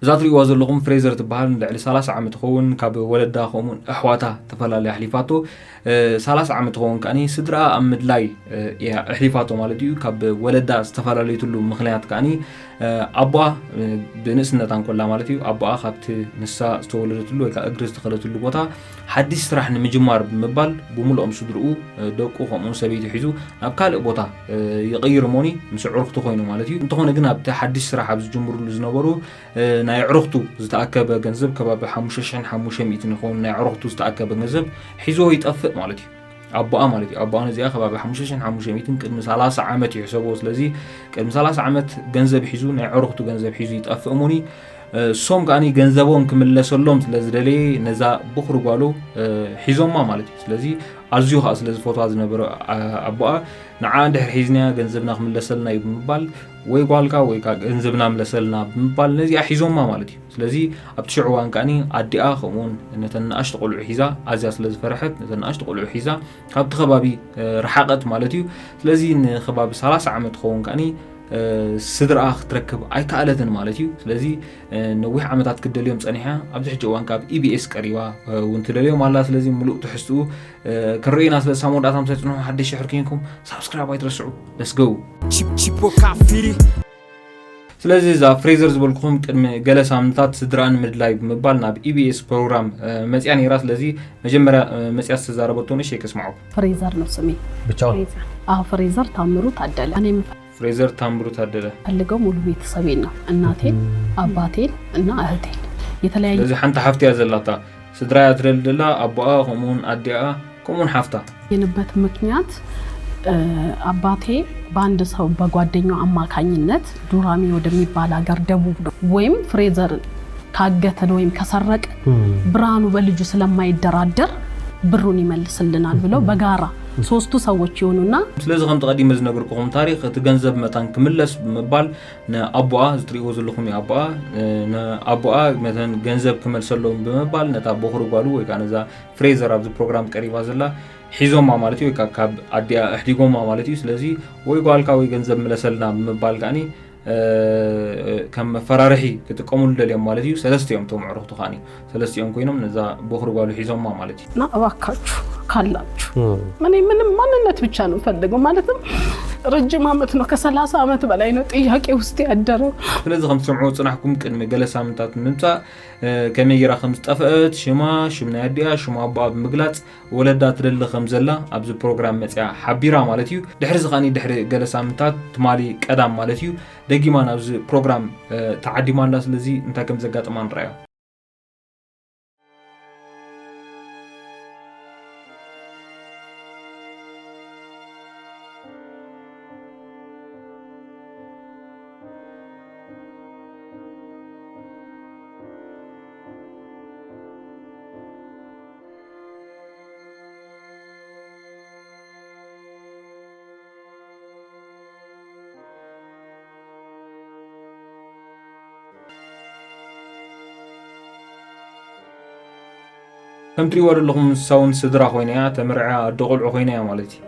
زاتري وازر لهم فريزر تبهال لعلي 3 عام تخون كاب ولدا خمون احواتا تفلالي حليفاتو 3 عام تخون كاني سدرا امدلاي يا حليفاتو مالتيو كاب ولدا استفلالي تلو مخنيات كاني ابا بنسنتان كلها مالتيو ابا خبت نسا استولدتلو كا اجرز تخلتلو بوتا حديث راح نمجمار بمبال بملؤم صدرو دوقو خمون سبيت حيزو اب كال بوتا يغير موني مسعرختو خوينو مالتيو انتخونه غنا بتا حديث راح ابز جمهور لزنبرو ناي عرختو زتاكب جنزب كباب 5500 نكون ناي عرختو زتاكب جنزب حيزو يطفق مالتي ابا مالتي ابا انا زي كباب 5500 قدم 30 عامت يحسبوا سلازي قدم 30 عامت جنزب حيزو ناي عرختو جنزب حيزو يطفق موني سوم كاني جنزبون كملسلهم سلازدلي نزا بخرو قالو حيزوما مالتي سلازي ازيو خاص لز فوتو زنبر ابا نعا دحر حيزنا جنزبنا كملسلنا يبمبال ወይ ጓልካ ወይ ካ ገንዘብና መለሰልና በመባል ነዚ አሒዞማ ማለት እዩ ስለዚህ ኣብ ትሽዕዋን ካኒ አዲኣ ከመን ነተናሽ ተቆልዑ ሒዛ ኣዝያ ስለ ዝፈረሐት ነተናሽ ተቆልዑ ሒዛ ካብ ተኸባቢ ረሓቀት ማለት እዩ ስለዚህ ንኸባቢ 30 ዓመት ኸውን ካኒ ስድራ ክትረክብ ኣይካኣለትን ማለት እዩ ስለዚህ ነዊሕ ዓመታት ክደልዮም ጸኒሓ ኣብ ትሕጅዋን ካብ ኢቢኤስ ቀሪባ ወንትደልዮም አላ ስለዚህ ሙሉእ ትሕስቱ ክርኢና ስለ ሳሞዳት ኣምሰጽኑ ሓድሽ ሕርኪንኩም ሳብስክራይብ ኣይትረስዑ let's go ቺፖ ካፊሪ ስለዚህ ዛ ፍሬዘር ዝበልኩም ቅድሚ ገለ ሳምንታት ስድራን ምድላይ በመባል ናብ ኢቢኤስ ፕሮግራም መጽያን ይራ ስለዚህ መጀመሪያ መጽያ ተዛረበቶ ነሽ ይከስማው ፍሬዘር ነው ስሜ ብቻው ፍሬዘር ታምሩ ታደለ እኔ ፍሬዘር ታምሩ ታደለ ፈልገው ሙሉ ቤተሰቤን ነው እናቴን አባቴን እና እህቴን የተለያየ ስለዚህ አንተ ሀፍታ ያዘላታ ስድራ ያትረልላ አባአ ሆሞን አዲአ ኮሙን ሀፍታ የነበት ምክንያት አባቴ ባንድ ሰው በጓደኛው አማካኝነት ዱራሚ ወደሚባል ሀገር ደቡብ ነው ወይም ፍሬዘር ካገተን ወይም ከሰረቀ ብራኑ በልጁ ስለማይደራደር ብሩን ይመልስልናል ብለው በጋራ ሶስቱ ሰዎች ይሆኑና ስለዚህ ከም ተቀዲመ ዝነገርኩም ታሪክ ተገንዘብ መታን ክምለስ በመባል ነአቡአ ዝጥሪው ዘለኹም ያቡአ ነአቡአ መተን ገንዘብ ክመልሰሎም በመባል ነታ በخሩ ጓሉ ወይ ካነዛ ፍሬዘር ኣብዚ ፕሮግራም ቀሪባ ዘላ ሒዞማ ማለት እዩ ካብ አዲያ እህዲጎማ ማለት እዩ ስለዚህ ወይ ጓልካ ወይ ገንዘብ መለሰልና በመባል ካኒ ከም ፈራረሒ ከተቆሙል ደልዮም ማለት እዩ ሰለስቲዮም ተምዕሩክቱ ካኒ ሰለስቲዮም ኮይኖም ነዛ በخሩ ጓሉ ሒዞማ ማለት እዩ ና አባካችሁ ካላችሁ ምንም ማንነት ብቻ ነው ፈልገው ማለትም ረጅም አመት ነው ከ30 አመት በላይ ነው ጥያቄ ውስጥ ያደረው ስለዚህ ከም ሰምዑ ጽናሕኩም ቅድሚ ገለ ሳምንታት ምምጻ ከመይራ ከም ጠፈት ሽምና ያዲያ ሽማ አባ ምግላጽ ወለዳ ትደል ከም ዘላ ኣብዚ ፕሮግራም መጽያ ሓቢራ ማለት እዩ ድሕሪ ዝኻኒ ድሕሪ ገለ ሳምንታት ትማሊ ቀዳም ማለት እዩ ደጊማን ኣብዚ ፕሮግራም ተዓዲማና ስለዚህ እንታይ ከም ዘጋጥማ ንራዮ كم تريور لهم ساون سدرا خوينيا تمرعا دغل خوينيا مالتي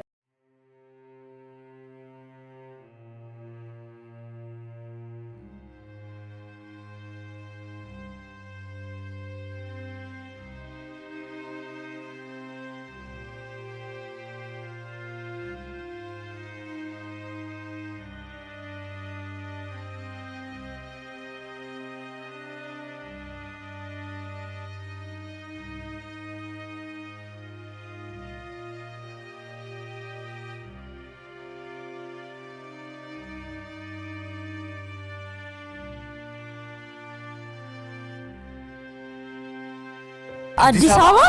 አዲስ አበባ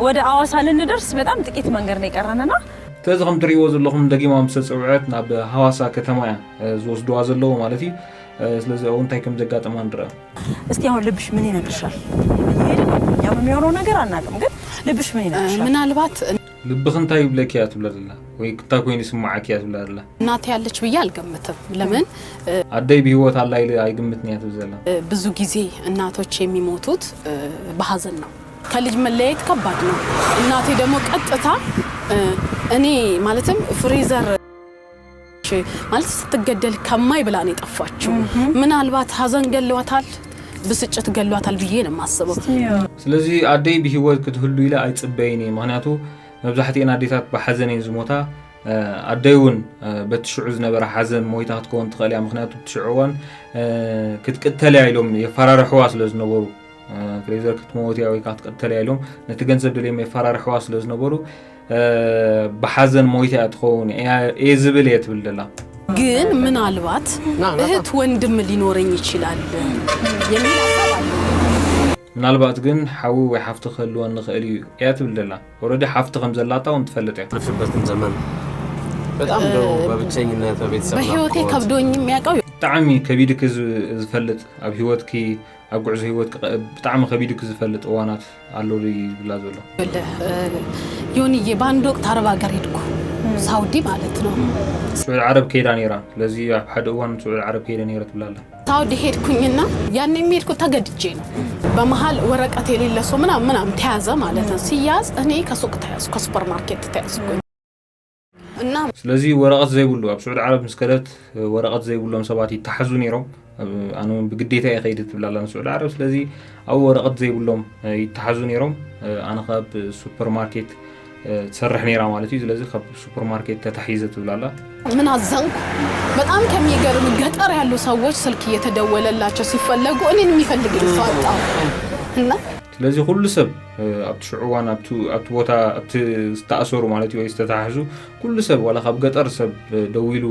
ወደ አዋሳ ልንደርስ በጣም ጥቂት መንገድ ነው የቀረነና ተዝኸም ትሪዎ ዘለኹም ደጊማ ምሰጽውዕት ናብ ሐዋሳ ከተማ ዝወስዱዋ ዘለው ማለት እዩ ስለዚህ እንታይ ከም ዘጋጠማ እንድራ እስቲ አሁን ልብሽ ምን ይነግርሻል ያው የሚሆነው ነገር አናውቅም ግን ልብሽ ምን ይነግርሻል ምናልባት ልብህ እንታይ ብለኪያት ብለላ ወይ ክታኮይኒ ስማዓኪያት ብለላ እናት ያለች ብዬ አልገምትም ለምን አደይ ቢወት አላይ አይገምትኛት ብዘላ ብዙ ጊዜ እናቶች የሚሞቱት በሐዘን ነው ከልጅ መለየት ከባድ ነው እናቴ ደግሞ ቀጥታ እኔ ማለትም ፍሬዘር ማለት ስትገደል ከማይ ብላ ነው የጠፋችው ምናልባት ሐዘን ገለዋታል بسجت قالواتال بيه نماسبو ስለዚህ አደይ በህይወት ክትህሉ ኢላ አይጽበይኒ ምክንያቱ መብዛሕቲና አዴታት በሐዘን ዝሞታ አደይውን በትሽዑ ዝነበረ ሐዘን ሞይታ ክትኮን ትኸልያ ምክንያቱ ትሽዑዋን ክትቀተል ያይሎም የፈራረሕዋ ስለዝነበሩ ፍሬዘር ክትሞት ያው ክትቀተል ያይሎም ነቲ ገንዘብ ደለም የፈራረሕዋ ስለዝነበሩ በሐዘን ሞይታ ያትኾን ዝብል የትብልላ ግን ምናልባት እህት ወንድም ሊኖረኝ ይችላል የሚል ሐሳብ አለ ምናልባት ግን ሐው ወይ ሐፍት ኸልወን ንኽእል ያትብልላ ኦሬዲ ሐፍት ከም ዘላታው እንትፈልጥ ያልፍበትን ዘመን በጣም ነው በብቸኝነት በቤተሰብ በህይወቴ ከብዶኝ የሚያቀው ጣዕሚ ከቢድክ ዝፈልጥ ኣብ ህይወትኪ ኣብ ጉዕዞ ህይወት በጣም ከቢድክ ዝፈልጥ ዋናት አሎሪ ብላ ዘሎ ዮኒዬ ባንድ ወቅት አረብ ሀገር ሄድኩ ሳውዲ ማለት ነው ሱዑድ ዓረብ ከይዳ ነራ ስለዚህ ሓደ ዋን ሱዑድ ዓረብ ከይዳ ነራ ትብላላ ሳውዲ ሄድኩኝና ያን የሚሄድኩ ተገድጄ ነው በመሃል ወረቀት የሌለ ሰው ምናምን ተያዘ ማለት ነው ሲያዝ እኔ ከሱቅ ተያዝኩ ከሱፐር ማርኬት ተያዝኩ እና ስለዚህ ወረቀት ዘይብሉ ኣብ ሱዑድ ዓረብ መስከለት ወረቀት ዘይብሎም ሰባት ይተሓዙ ነይሮም ኣነ ብግዴታ ይኸይድ ትብላላ ሱዑድ ዓረብ ስለዚህ ኣብ ወረቀት ዘይብሎም ይተሓዙ ነይሮም ኣነ ካብ ሱፐር ማርኬት تسرح نيرا مالتي ስለዚህ ከሱፐር ማርኬት ተታሂዘ ትብላላ ምን አዘንኩ በጣም ከሚገርም ገጠር ያሉ ሰዎች ስልክ እየተደወለላቸው ሲፈልጉ እኔን የሚፈልግኝ ሰው አጣሁ እና ስለዚህ ሁሉ ሰብ አብትሽዑዋን አብቱ ቦታ አብትስተአሰሩ ማለት ወይ ተታሂዙ ሁሉ ሰብ ወላ ካብ ገጠር ሰብ ደዊሉ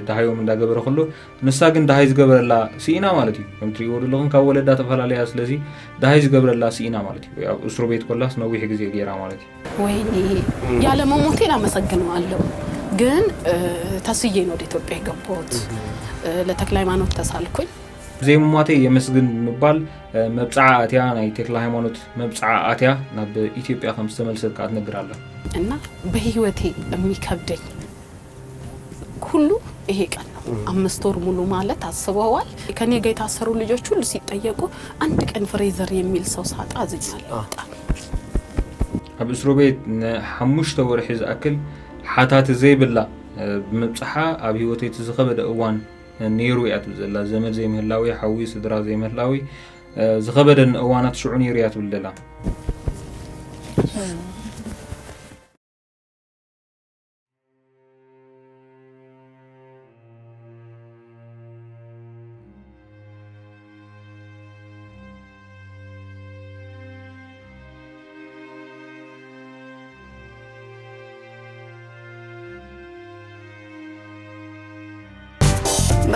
ዳሃዮም እንዳገበረ ሁሉ ንሳ ግን ዳሃይዝ ገበረላ ሲኢና ማለት እዩ ከምቲ ወርሉን ካወለዳ ተፈላለያ ስለዚህ ዳሃይዝ ገበረላ ሲኢና ማለት እዩ ያው እስሩ ቤት ኮላስ ነው ይሄ ጊዜ ጌራ ማለት እዩ ወይኔ ያለ መሞቴን አመሰግናለሁ ግን ተስዬ ነው ወደ ኢትዮጵያ የገባሁት ለተክለ ሃይማኖት ተሳልኩኝ زي مماتي يمسجن مبال مبصع أتيا ناي تكل هيمانوت مبصع أتيا نب إثيوبيا خمس تملسل كات نجرالله. إنّا بهيوتي أمي كبدي كله هيك أنا أمستور ملو مالت السوال كان يجي تأثروا اللي جو شو اللي سيتأيقوا عندك إن فريزر يميل صوصات عزيز مالت. أبسروبيت حمش تور حز أكل حتى تزي بالله مبصحة أبهيوتي تزخبد أوان نيرو ياتبزلا زمن زي مهلاوي حوي صدرا زي مهلاوي زخبدن اوانات شعوني ريات بالله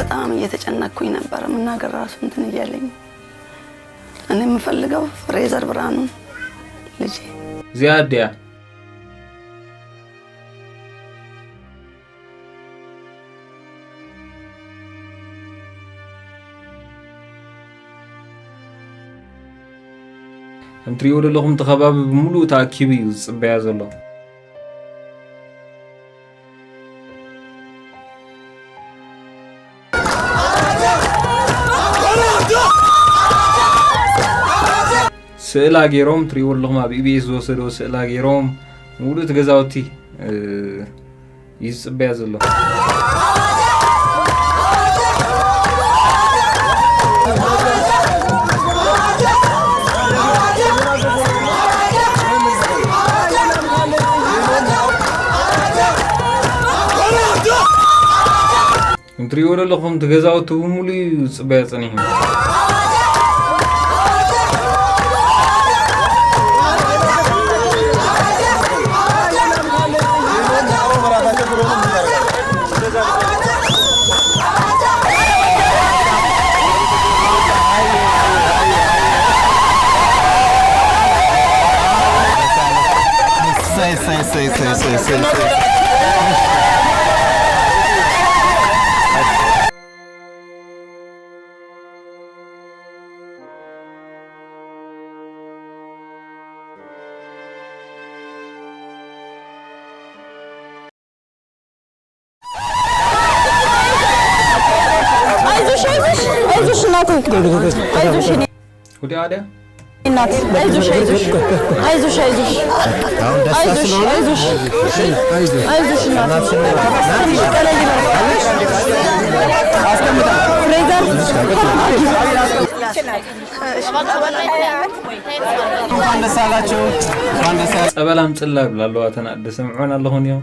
በጣም እየተጨነኩኝ ነበር መናገር ራሱ እንትን ይያለኝ እኔ የምፈልገው ፍሬዘር ብርሃኑ ልጅ ዚያዲያ እንትሪው ለለኹም ተኸባብ ሙሉ ታኪቢ ጽበያ ዘሎ سئلا غيروم تريور لغما بإبيس وصدو سئلا غيروم مولو تغزاوتي يصبيا زلو تريور لغم تغزاوتو مولو يصبيا صنيهم Sei. አይዞሽ እናቴ አይዞሽ ወደ አዳ እናቴ አይዞሽ አይዞሽ አይዞሽ አይዞሽ አይዞሽ እናቴ ፍሬዘር ጸበላም ጽላ ብላለዋ ተናደ ሰምዑን አለሁን ያው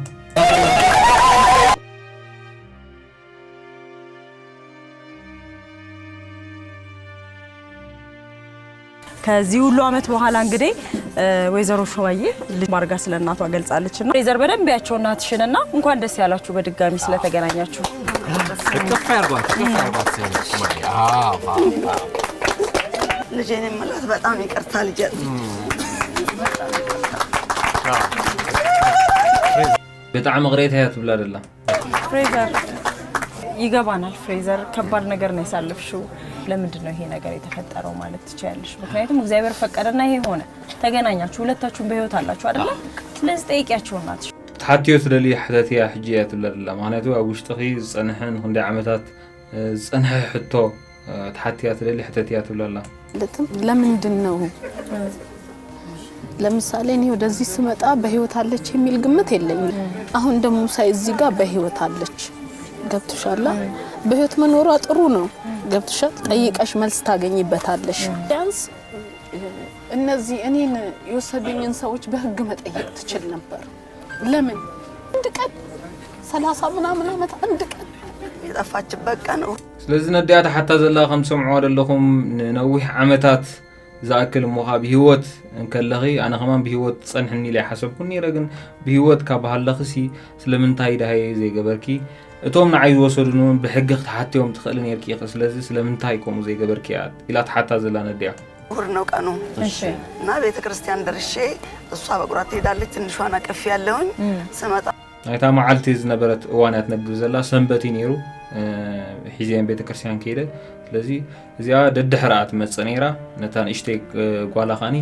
ከዚህ ሁሉ አመት በኋላ እንግዲህ ወይዘሮ ሾባዬ ልጅ ማርጋ ስለናቷ ገልጻለችና ፍሬዘር በደንብ ያቸው እናትሽንና እንኳን ደስ ያላችሁ በድጋሚ ስለተገናኛችሁ ልጄን ማለት በጣም ይቅርታ ልጄ በጣም መግሬት ያት ብላ አይደለ ፍሬዘር ይገባናል ፍሬዘር ከባድ ነገር ነው ያሳለፍሽው ለምንድን ነው ይሄ ነገር የተፈጠረው ማለት ትችያለሽ ምክንያቱም እግዚአብሔር ፈቀደና ይሄ ሆነ ተገናኛችሁ ሁለታችሁም በህይወት አላችሁ አይደለ ስለዚህ ጠይቂያችሁ እናትሽ ተሐቲዮት ደሊ حدثيا حجيات ولا معناته أبوش تخي صنحن عندي عمتات صنح حتى تحتيات دلي حدثيات ولا ለምንድን ነው ለምሳሌ እኔ ወደዚህ ስመጣ በህይወት አለች የሚል ግምት የለኝም አሁን ደግሞ ሳይ እዚህ ጋር በህይወት አለች ገብቶሻል በህይወት መኖሯ ጥሩ ነው ገብቶሻል ጠይቀሽ መልስ ታገኝበታለሽ ዳንስ እነዚህ እኔን የወሰዱኝን ሰዎች በህግ መጠየቅ ትችል ነበር ለምን አንድ ቀን 30 ምናምን አመት አንድ ቀን የጠፋችበት ቀን ነው ስለዚህ ነዲያት حتى ዘላ ከም ሰምዑ አይደለኩም ነዊሕ ዓመታት زاكل مخاب بهوت كلغي أنا كمان بهوت صنحني لي حسبكني لكن بهوت كبهاللخسي سلمنتاي ده هي زي جبركي توم نعيز وصلنون بحقق حتى يوم تخلني يركي خسلازي سلمنتاي كوم زي جبركيات إلى حتى زلنا ديا ورنا وكانوا ما بيت كريستيان درشي الصحابة قراتي دالت نشوانا كفيا اللون سمعت هاي معلتيز نبرت وانات نبذلا سنبتي نيرو حزين بيت كريستيان كيده ስለዚህ እዚያ ደድሕራት መጽኔራ ነታን እሽቴክ ጓላኻኒ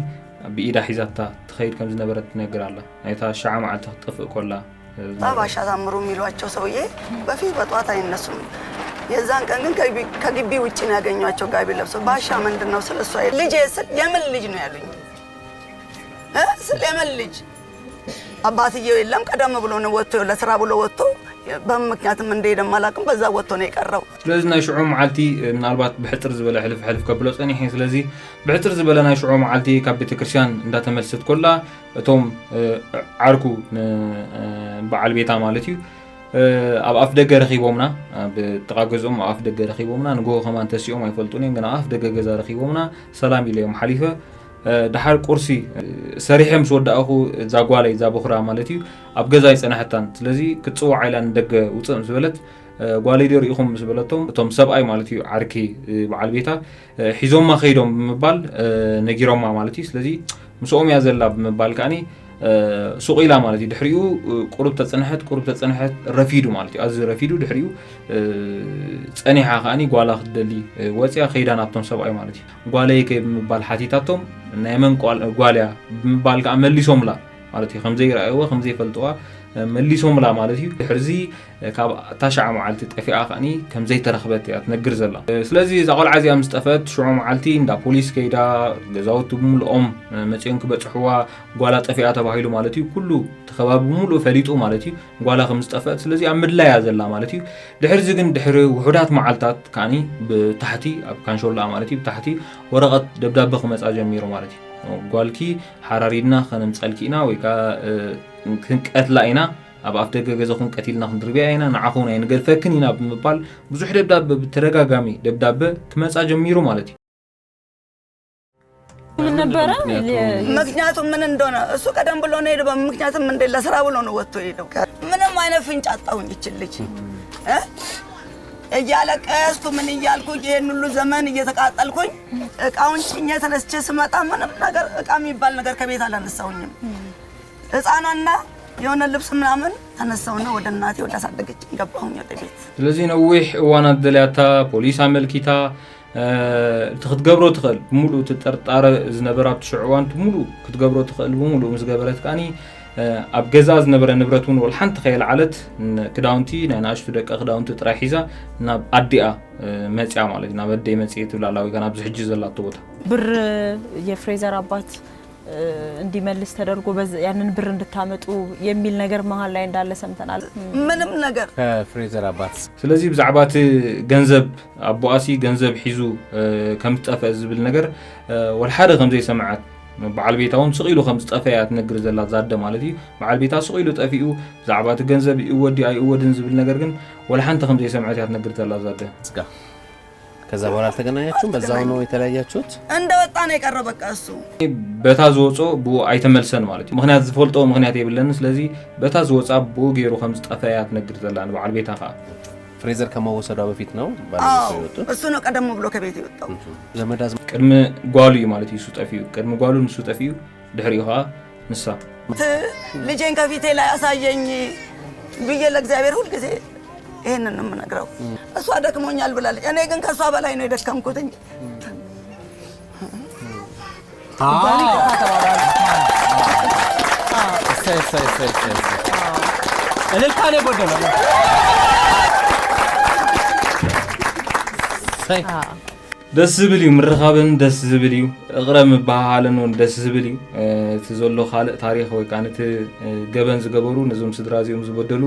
በኢዳ ሒዛታ ትኸይድ ከም ዝነበረት ትነግራላ አይታ ሻዓ ማዓልታ ተጥፍእ ኮላ ባባሻ ታምሩ የሚሏቸው ሰውዬ በፊት በጧት አይነሱም የዛን ቀን ግን ከግቢ ውጪ ነው ያገኟቸው ጋቢ ለብሰው ባሻ ምንድነው ስለሷ ልጅ የምን ልጅ ነው ያሉኝ ስለምን ልጅ አባትየው የለም ቀደም ብሎ ነው ወጥቶ ለስራ ብሎ ወጥቶ በመክንያቱም እንደሄደ ማላቅም በዛ ወጥቶ ነው የቀረው ስለዚህ ናይ ሽዑ ማዓልቲ ምናልባት ብሕጥር ዝበለ ሕልፍ ከብሎ ጸኒሕ ስለዚህ ብሕጥር ዝበለ ናይ ሽዑ ማዓልቲ ካብ ቤተ ክርስቲያን እንዳተመልሰት ኮላ እቶም ዓርኩ በዓል ቤታ ማለት እዩ ኣብ ኣፍ ደገ ረኺቦምና ብተቃገዞም ኣፍ ደገ ረኺቦምና ንጎ ከማን ተሲኦም አይፈልጡን ግን ኣፍ ደገ ገዛ ረኺቦምና ሰላም ኢሎም ሓሊፈ دحر كرسي سريحم سود أخو زاقوالي زابخرا مالتي أبجزاي سنحتان تلزي كتصو عيلان دق وتصم زبلت قوالي دير يخم زبلتهم توم سبعي مالتي عركي بعلبيتا حزوم ما خيدهم مبال نجيرهم ما مالتي تلزي مسوم يازلا مبال كاني سوقيلا مالتي دحريو قرب تتصنحت رفيدو مالتي از رفيدو دحريو صنيحه خاني قوالا خدلي وصيا خيداناتهم سبعي مالتي قوالي كي مبال حاتيتاتهم نايمن قواليا مبال كامليسوم لا مالتي خمزي رايوا خمزي فلطوا مليسوم لا مالتي حرزي كاب تاشع معلتي طفيا خاني كم زي ترخبت يا تنجر زلا سلازي زقول عزي مستفاد شعو معلتي ندا بوليس كيدا غزاوت مولኦም مچين كبصحوا غوالا طفيا تباهيلو مالتي كله تخباب مولو فليطو مالتي غوالا خمستفاد سلازي امدلا يا زلا مالتي دحرزي كن دحر وحدات معلتات كاني بتحتي اب كانشولا مالتي بتحتي ورقه دبداب خمصا جميرو مالتي غوالكي حرارينا خنمصلكينا ويكا كنقتلاينا اب افتك غزخون قتيلنا خندربياينا نعخون اي نغل فكنينا بمبال بزح دبداب بترغاغامي دبداب كمصا جميرو مالتي ምን ነበር ምክንያቱም ምን እንደሆነ እሱ ቀደም ብሎ ነው ሄደው ምክንያቱም እንደ ለስራ ብሎ ነው ወጥቶ ሄደው ምንም አይነት ፍንጭ አጣውኝ ይችልልኝ እያለቀስኩ ምን እያልኩ ይሄን ሁሉ ዘመን እየተቃጠልኩኝ እቃውን ጭኜ ተነስቼ ስመጣ ምንም ነገር እቃ የሚባል ነገር ከቤት አላነሳውኝም ህፃናና የሆነ ልብስ ምናምን ተነሳውና ወደ እናቴ ወደ አሳደገች ገባሁኝ ወደ ቤት ስለዚህ ነው ወይ ዋና ደላታ ፖሊስ አመልኪታ ትخدገብሮ ትخل ሙሉ ተጠርጣረ ዝነበራት ሽዕዋን ሙሉ ክትገብሮ ትخل ሙሉ ምስገበረት ካኒ ኣብ ገዛ ዝነበረ ንብረቱን ወልሓንቲ ኸይል ዓለት ክዳውንቲ ናይ ናሽቱ ደቀ ክዳውንቲ ጥራይ ሒዛ ናብ ኣዲኣ መጽያ ማለት ናብ ኣዲኣ መጽያ ትብላላዊ ገና ብዙ ሕጂ ዘላቶ ቦታ ብር የፍሬዘር አባት እንዲመልስ ተደርጎ ያንን ብር እንድታመጡ የሚል ነገር መሃል ላይ እንዳለ ሰምተናል ምንም ነገር ከፍሬዘር አባት ስለዚህ ብዛዕባት ገንዘብ አቦአሲ ገንዘብ ሒዙ ከምትጠፈ ዝብል ነገር ወልሓደ ከምዘይ ሰማዓት በዓል ቤታውን ስቂሉ ከም ዝጠፈያ ትነግር ዘላ ዛደ ማለት እዩ በዓል ቤታ ስቂሉ ጠፊኡ ብዛዕባት ገንዘብ ይወዲ አይወድን ዝብል ነገር ግን ወልሓንተ ከምዘይ ሰማዓት ያ ትነግር ዘላ ዛደ ከዛ በኋላ አልተገናኛችሁም በዛው ነው የተለያያችሁት እንደወጣ ነው የቀረው በቃ እሱ በታዝ ወጾ ቡ አይተመልሰን ማለት እዩ ምክንያት ዝፈልጦ ምክንያት ይብለን ስለዚህ በታዝ ወጻ ቡ ገይሩ ከም ዝጠፈያ ትነግር ዘላ በዓል ቤታ ካ ፍሬዘር ከመወሰዷ በፊት ነው ባለፈው ይወጡ እሱ ነው ቀደም ብሎ ከቤት ይወጣው ዘመዳዝ ቅድም ጓሉ ማለት እዩ ጠፊዩ ቅድም ጓሉ ንሱ ጠፊዩ ድሕሪኡ ካ ንሳ ልጄን ከፊቴ ላይ አሳየኝ ብዬ ለእግዚአብሔር ሁሉ ጊዜ ይሄንን ነው የምነግረው እሷ ደክሞኛል ብላለች እኔ ግን ከሷ በላይ ነው የደከምኩት እንጂ እልልታኔ ጎደለ ደስ ዝብል እዩ ምርኻብን ደስ ዝብል እዩ እቕረም ባህልን ደስ ዝብል እዩ እቲ ዘሎ ካልእ ታሪኽ ወይ ከዓ ነቲ ገበን ዝገበሩ ነዞም ስድራ እዚኦም ዝበደሉ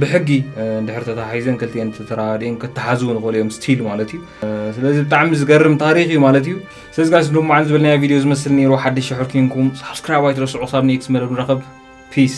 ብሕጊ እንድሕር ተታሒዘን ክልቲአን ተራድአን ክተሓዙ ንኽእሉ እዮም ስቲል ማለት እዩ ስለዚ ብጣዕሚ ዝገርም ታሪኽ እዩ ማለት እዩ ስለዚ ጋይስ ሎማዓን ዝበልናዮ ቪድዮ ዝመስል ነይሩ ሓድሽ ሕርኪንኩም ሳብስክራይብ ኣይትረስዑ ክሳብ ኔክስት መደብ ንረኸብ ፒስ